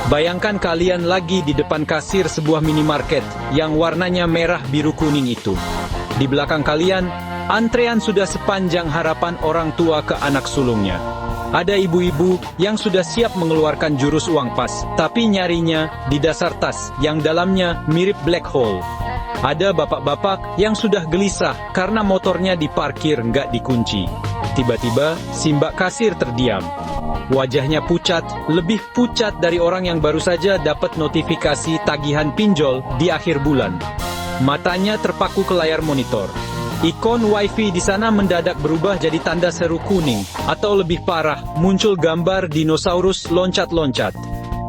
Bayangkan kalian lagi di depan kasir sebuah minimarket yang warnanya merah biru kuning itu. Di belakang kalian, antrean sudah sepanjang harapan orang tua ke anak sulungnya. Ada ibu-ibu yang sudah siap mengeluarkan jurus uang pas, tapi nyarinya di dasar tas yang dalamnya mirip black hole. Ada bapak-bapak yang sudah gelisah karena motornya diparkir nggak dikunci. Tiba-tiba, si mbak kasir terdiam. Wajahnya pucat, lebih pucat dari orang yang baru saja dapat notifikasi tagihan pinjol di akhir bulan. Matanya terpaku ke layar monitor. Ikon wifi di sana mendadak berubah jadi tanda seru kuning, atau lebih parah, muncul gambar dinosaurus loncat-loncat.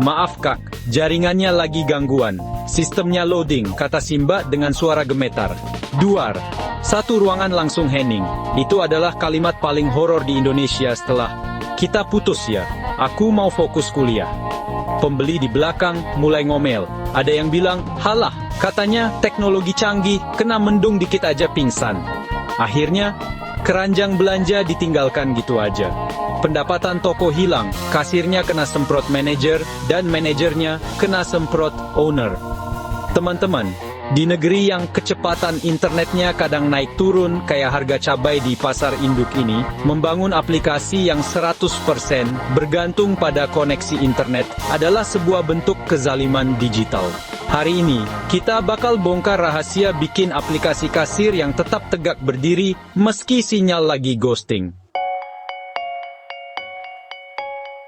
Maaf kak, jaringannya lagi gangguan. Sistemnya loading, kata Simba dengan suara gemetar. Duar. Satu ruangan langsung hening. Itu adalah kalimat paling horor di Indonesia setelah "kita putus ya, aku mau fokus kuliah." Pembeli di belakang mulai ngomel. Ada yang bilang, "Halah, katanya teknologi canggih, kena mendung dikit aja pingsan." Akhirnya, keranjang belanja ditinggalkan gitu aja. Pendapatan toko hilang, kasirnya kena semprot manajer, dan manajernya kena semprot owner. Teman-teman, di negeri yang kecepatan internetnya kadang naik turun kayak harga cabai di pasar induk ini, membangun aplikasi yang 100% bergantung pada koneksi internet adalah sebuah bentuk kezaliman digital. Hari ini, kita bakal bongkar rahasia bikin aplikasi kasir yang tetap tegak berdiri meski sinyal lagi ghosting.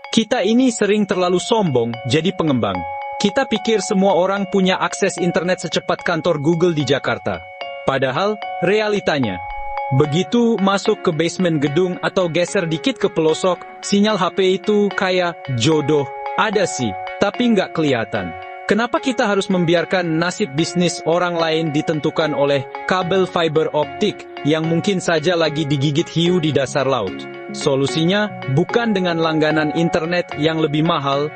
Kita ini sering terlalu sombong jadi pengembang. Kita pikir semua orang punya akses internet secepat kantor Google di Jakarta. Padahal, realitanya, begitu masuk ke basement gedung atau geser dikit ke pelosok, sinyal HP itu kayak jodoh. Ada sih, tapi nggak kelihatan. Kenapa kita harus membiarkan nasib bisnis orang lain ditentukan oleh kabel fiber optik yang mungkin saja lagi digigit hiu di dasar laut? Solusinya bukan dengan langganan internet yang lebih mahal,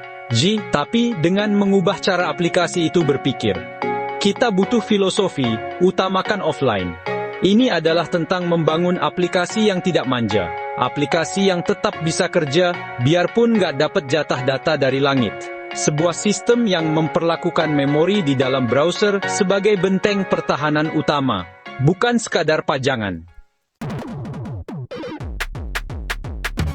tapi dengan mengubah cara aplikasi itu berpikir. Kita butuh filosofi, utamakan offline. Ini adalah tentang membangun aplikasi yang tidak manja, aplikasi yang tetap bisa kerja, biarpun nggak dapat jatah data dari langit. Sebuah sistem yang memperlakukan memori di dalam browser sebagai benteng pertahanan utama, bukan sekadar pajangan.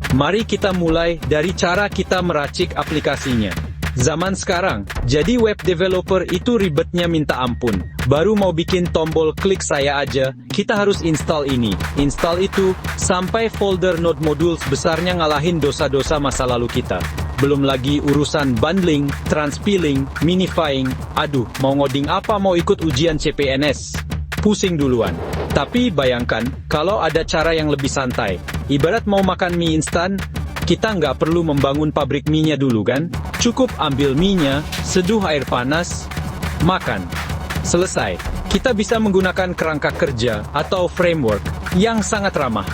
Mari kita mulai dari cara kita meracik aplikasinya. Zaman sekarang, jadi web developer itu ribetnya minta ampun. Baru mau bikin tombol klik saya aja, kita harus install ini, install itu, sampai folder node modules besarnya ngalahin dosa-dosa masa lalu kita. Belum lagi urusan bundling, transpiling, minifying, aduh, mau ngoding apa mau ikut ujian CPNS. Pusing duluan. Tapi bayangkan, kalau ada cara yang lebih santai. Ibarat mau makan mie instan, kita nggak perlu membangun pabrik mie-nya dulu kan? Cukup ambil mie-nya, seduh air panas, makan. Selesai. Kita bisa menggunakan kerangka kerja atau framework yang sangat ramah.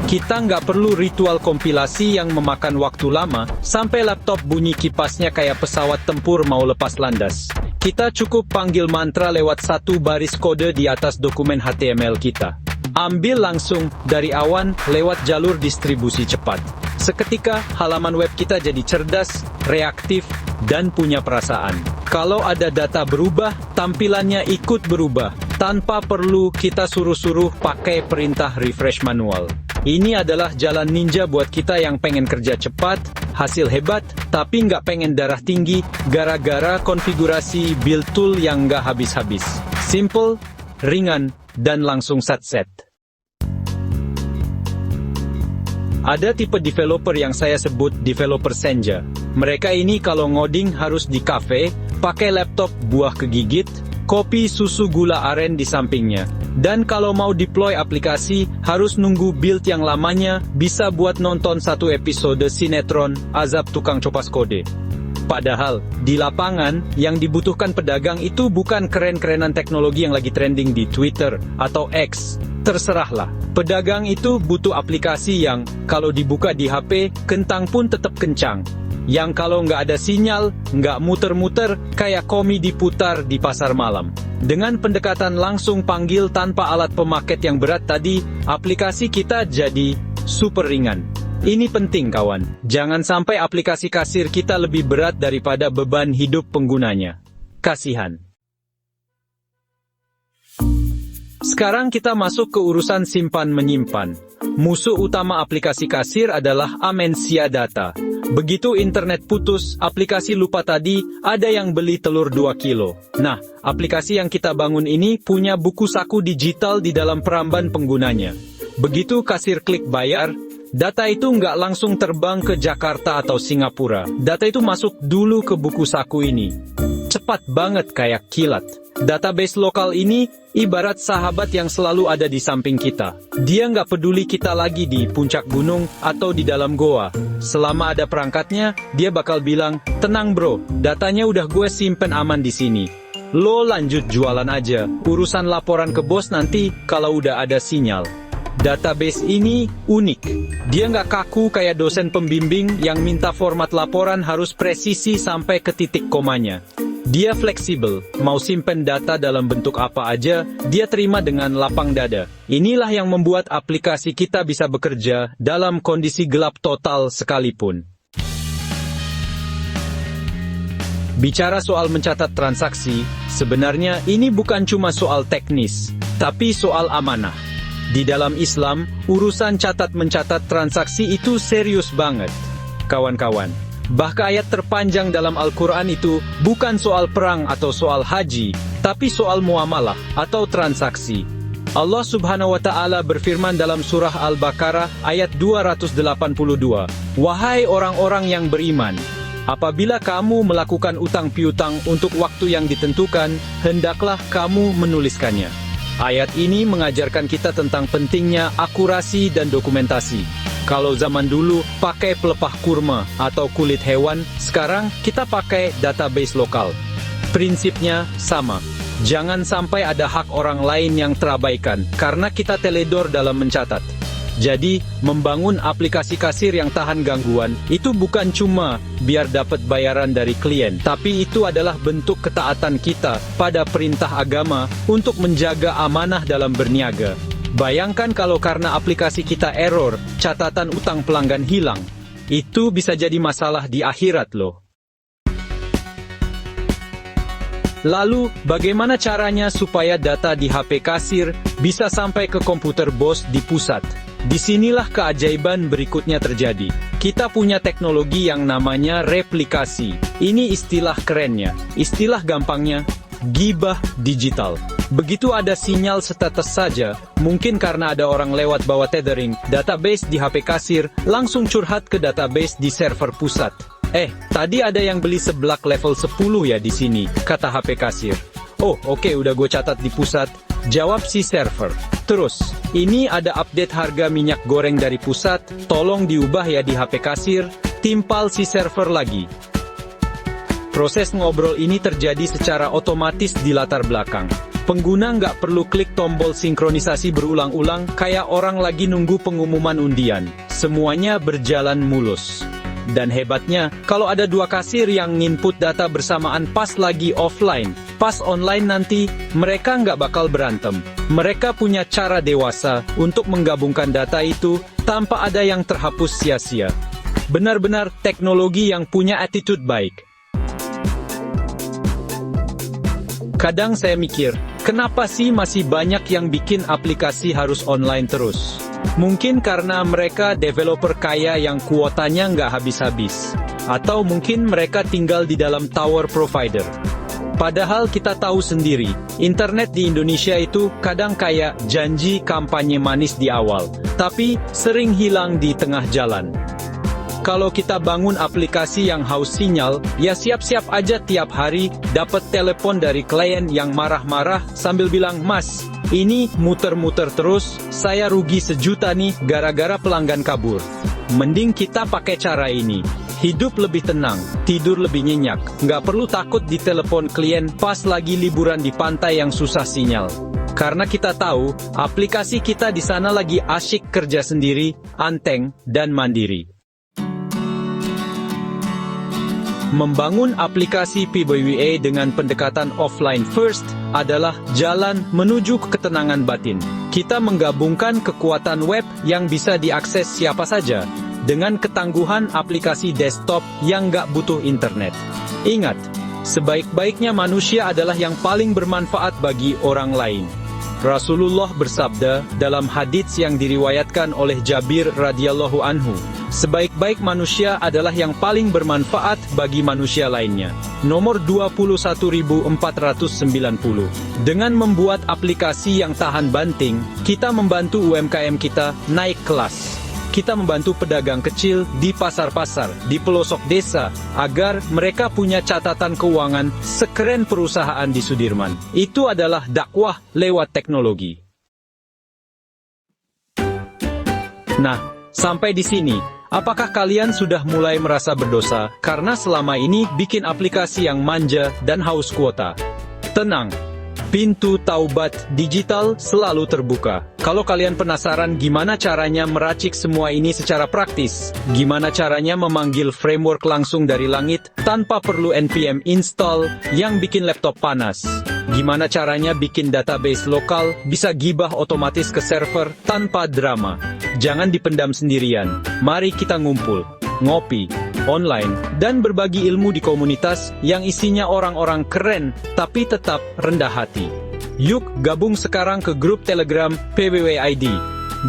Kita nggak perlu ritual kompilasi yang memakan waktu lama, sampai laptop bunyi kipasnya kayak pesawat tempur mau lepas landas. Kita cukup panggil mantra lewat satu baris kode di atas dokumen HTML kita. Ambil langsung dari awan lewat jalur distribusi cepat. Seketika, halaman web kita jadi cerdas, reaktif, dan punya perasaan. Kalau ada data berubah, tampilannya ikut berubah, tanpa perlu kita suruh-suruh pakai perintah refresh manual. Ini adalah jalan ninja buat kita yang pengen kerja cepat, hasil hebat, tapi nggak pengen darah tinggi, gara-gara konfigurasi build tool yang nggak habis-habis. Simple, ringan, dan langsung set. Ada tipe developer yang saya sebut developer senja. Mereka ini kalau ngoding harus di kafe, pakai laptop buah kegigit, kopi susu gula aren di sampingnya. Dan kalau mau deploy aplikasi, harus nunggu build yang lamanya bisa buat nonton satu episode sinetron Azab Tukang Copas Kode. Padahal, di lapangan, yang dibutuhkan pedagang itu bukan keren-kerenan teknologi yang lagi trending di Twitter atau X. Terserahlah. Pedagang itu butuh aplikasi yang, kalau dibuka di HP, kentang pun tetap kencang. Yang kalau nggak ada sinyal, nggak muter-muter, kayak komi diputar di pasar malam. Dengan pendekatan langsung panggil tanpa alat pemaket yang berat tadi, aplikasi kita jadi super ringan. Ini penting kawan, jangan sampai aplikasi kasir kita lebih berat daripada beban hidup penggunanya. Kasihan. Sekarang kita masuk ke urusan simpan-menyimpan. Musuh utama aplikasi kasir adalah amensia data. Begitu internet putus, aplikasi lupa tadi, ada yang beli telur 2 kilo. Nah, aplikasi yang kita bangun ini punya buku saku digital di dalam peramban penggunanya. Begitu kasir klik bayar, data itu nggak langsung terbang ke Jakarta atau Singapura. Data itu masuk dulu ke buku saku ini. Cepat banget kayak kilat. Database lokal ini ibarat sahabat yang selalu ada di samping kita. Dia nggak peduli kita lagi di puncak gunung atau di dalam goa. Selama ada perangkatnya, dia bakal bilang, tenang bro, datanya udah gue simpen aman di sini. Lo lanjut jualan aja, urusan laporan ke bos nanti kalau udah ada sinyal. Database ini unik. Dia nggak kaku kayak dosen pembimbing yang minta format laporan harus presisi sampai ke titik komanya. Dia fleksibel, mau simpen data dalam bentuk apa aja, dia terima dengan lapang dada. Inilah yang membuat aplikasi kita bisa bekerja dalam kondisi gelap total sekalipun. Bicara soal mencatat transaksi, sebenarnya ini bukan cuma soal teknis, tapi soal amanah. Di dalam Islam, urusan catat-mencatat transaksi itu serius banget. Kawan-kawan, bahkan ayat terpanjang dalam Al-Quran itu bukan soal perang atau soal haji, tapi soal muamalah atau transaksi. Allah Subhanahu wa Ta'ala berfirman dalam surah Al-Baqarah ayat 282, "Wahai orang-orang yang beriman, apabila kamu melakukan utang piutang untuk waktu yang ditentukan, hendaklah kamu menuliskannya." Ayat ini mengajarkan kita tentang pentingnya akurasi dan dokumentasi. Kalau zaman dulu pakai pelepah kurma atau kulit hewan, sekarang kita pakai database lokal. Prinsipnya sama. Jangan sampai ada hak orang lain yang terabaikan karena kita teledor dalam mencatat. Jadi, membangun aplikasi kasir yang tahan gangguan itu bukan cuma biar dapat bayaran dari klien, tapi itu adalah bentuk ketaatan kita pada perintah agama untuk menjaga amanah dalam berniaga. Bayangkan kalau karena aplikasi kita error, catatan utang pelanggan hilang. Itu bisa jadi masalah di akhirat loh. Lalu, bagaimana caranya supaya data di HP kasir bisa sampai ke komputer bos di pusat? Disinilah keajaiban berikutnya terjadi. Kita punya teknologi yang namanya replikasi. Ini istilah kerennya. Istilah gampangnya, ghibah digital. Begitu ada sinyal setetes saja, mungkin karena ada orang lewat bawa tethering, database di HP kasir langsung curhat ke database di server pusat. Tadi ada yang beli seblak level 10 ya di sini, kata HP kasir. Oh, oke, udah gue catat di pusat, jawab si server. Terus, ini ada update harga minyak goreng dari pusat, tolong diubah ya di HP kasir, timpal si server lagi. Proses ngobrol ini terjadi secara otomatis di latar belakang. Pengguna nggak perlu klik tombol sinkronisasi berulang-ulang kayak orang lagi nunggu pengumuman undian. Semuanya berjalan mulus. Dan hebatnya, kalau ada dua kasir yang nginput data bersamaan pas lagi offline, pas online nanti, mereka nggak bakal berantem. Mereka punya cara dewasa untuk menggabungkan data itu tanpa ada yang terhapus sia-sia. Benar-benar teknologi yang punya attitude baik. Kadang saya mikir, kenapa sih masih banyak yang bikin aplikasi harus online terus? Mungkin karena mereka developer kaya yang kuotanya nggak habis-habis. Atau mungkin mereka tinggal di dalam tower provider. Padahal kita tahu sendiri, internet di Indonesia itu kadang kayak janji kampanye manis di awal, tapi sering hilang di tengah jalan. Kalau kita bangun aplikasi yang haus sinyal, ya siap-siap aja tiap hari dapat telepon dari klien yang marah-marah sambil bilang, "Mas, ini muter-muter terus, saya rugi 1 juta nih gara-gara pelanggan kabur." Mending kita pakai cara ini. Hidup lebih tenang, tidur lebih nyenyak, nggak perlu takut ditelepon klien pas lagi liburan di pantai yang susah sinyal. Karena kita tahu, aplikasi kita di sana lagi asyik kerja sendiri, anteng, dan mandiri. Membangun aplikasi PBWA dengan pendekatan offline first adalah jalan menuju ketenangan batin. Kita menggabungkan kekuatan web yang bisa diakses siapa saja, dengan ketangguhan aplikasi desktop yang nggak butuh internet. Ingat, sebaik-baiknya manusia adalah yang paling bermanfaat bagi orang lain. Rasulullah bersabda dalam hadits yang diriwayatkan oleh Jabir radhiyallahu anhu, sebaik-baik manusia adalah yang paling bermanfaat bagi manusia lainnya. Nomor 21.490. Dengan membuat aplikasi yang tahan banting, kita membantu UMKM kita naik kelas. Kita membantu pedagang kecil di pasar-pasar, di pelosok desa, agar mereka punya catatan keuangan sekeren perusahaan di Sudirman. Itu adalah dakwah lewat teknologi. Nah, sampai di sini, apakah kalian sudah mulai merasa berdosa karena selama ini bikin aplikasi yang manja dan haus kuota? Tenang. Pintu taubat digital selalu terbuka. Kalau kalian penasaran gimana caranya meracik semua ini secara praktis, gimana caranya memanggil framework langsung dari langit tanpa perlu npm install yang bikin laptop panas, gimana caranya bikin database lokal bisa gibah otomatis ke server tanpa drama, jangan dipendam sendirian. Mari kita ngumpul, ngopi, online, dan berbagi ilmu di komunitas yang isinya orang-orang keren, tapi tetap rendah hati. Yuk gabung sekarang ke grup Telegram PWWID.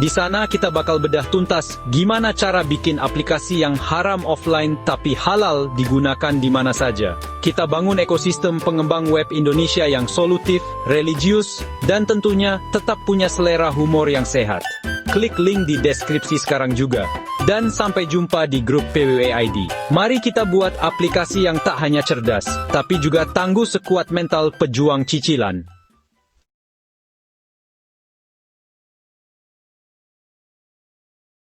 Di sana kita bakal bedah tuntas gimana cara bikin aplikasi yang haram offline tapi halal digunakan di mana saja. Kita bangun ekosistem pengembang web Indonesia yang solutif, religius, dan tentunya tetap punya selera humor yang sehat. Klik link di deskripsi sekarang juga. Dan sampai jumpa di grup PWWID. Mari kita buat aplikasi yang tak hanya cerdas, tapi juga tangguh sekuat mental pejuang cicilan.